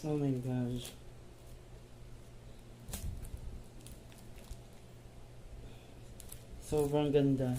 Oh my gosh. Sobrang ganda.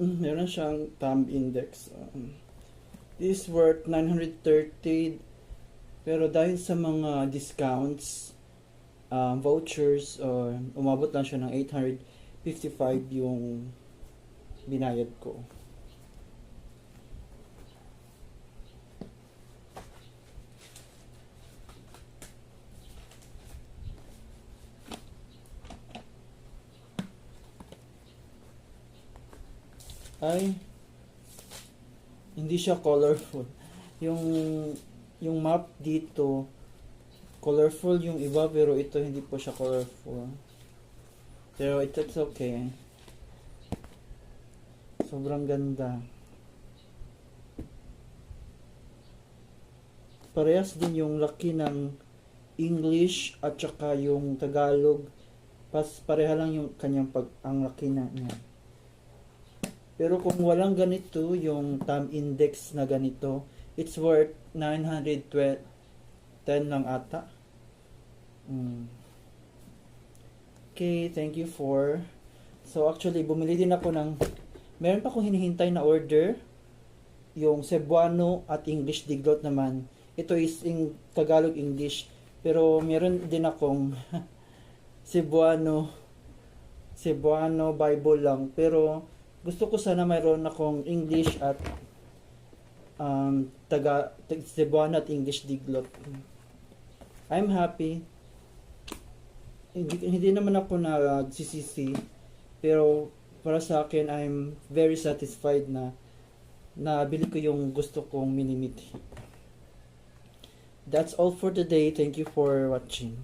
Meron siyang thumb index. This is worth 930, pero dahil sa mga discounts, vouchers, umabot lang siya ng 855 yung binayad ko. Ay, hindi siya colorful. Yung yung map dito colorful yung iba, pero ito hindi po siya colorful. Pero it's okay. Sobrang ganda. Parehas din yung laki ng English at saka yung Tagalog. Pareha lang yung kanyang ang laki na niya. Pero kung walang ganito, yung thumb index na ganito, it's worth 910 lang ata. Okay, thank you for... So actually, bumili din ako ng... Meron pa akong hinihintay na order. Yung Cebuano at English diglot naman. Ito is in Tagalog English. Pero meron din akong Cebuano Bible lang. Pero gusto ko sana mayroon akong English at Cebuano at English diglot. I'm happy. Hindi naman ako nagsisisi, pero para sa akin, I'm very satisfied na nabili ko yung gusto kong minimit. That's all for today. Thank you for watching.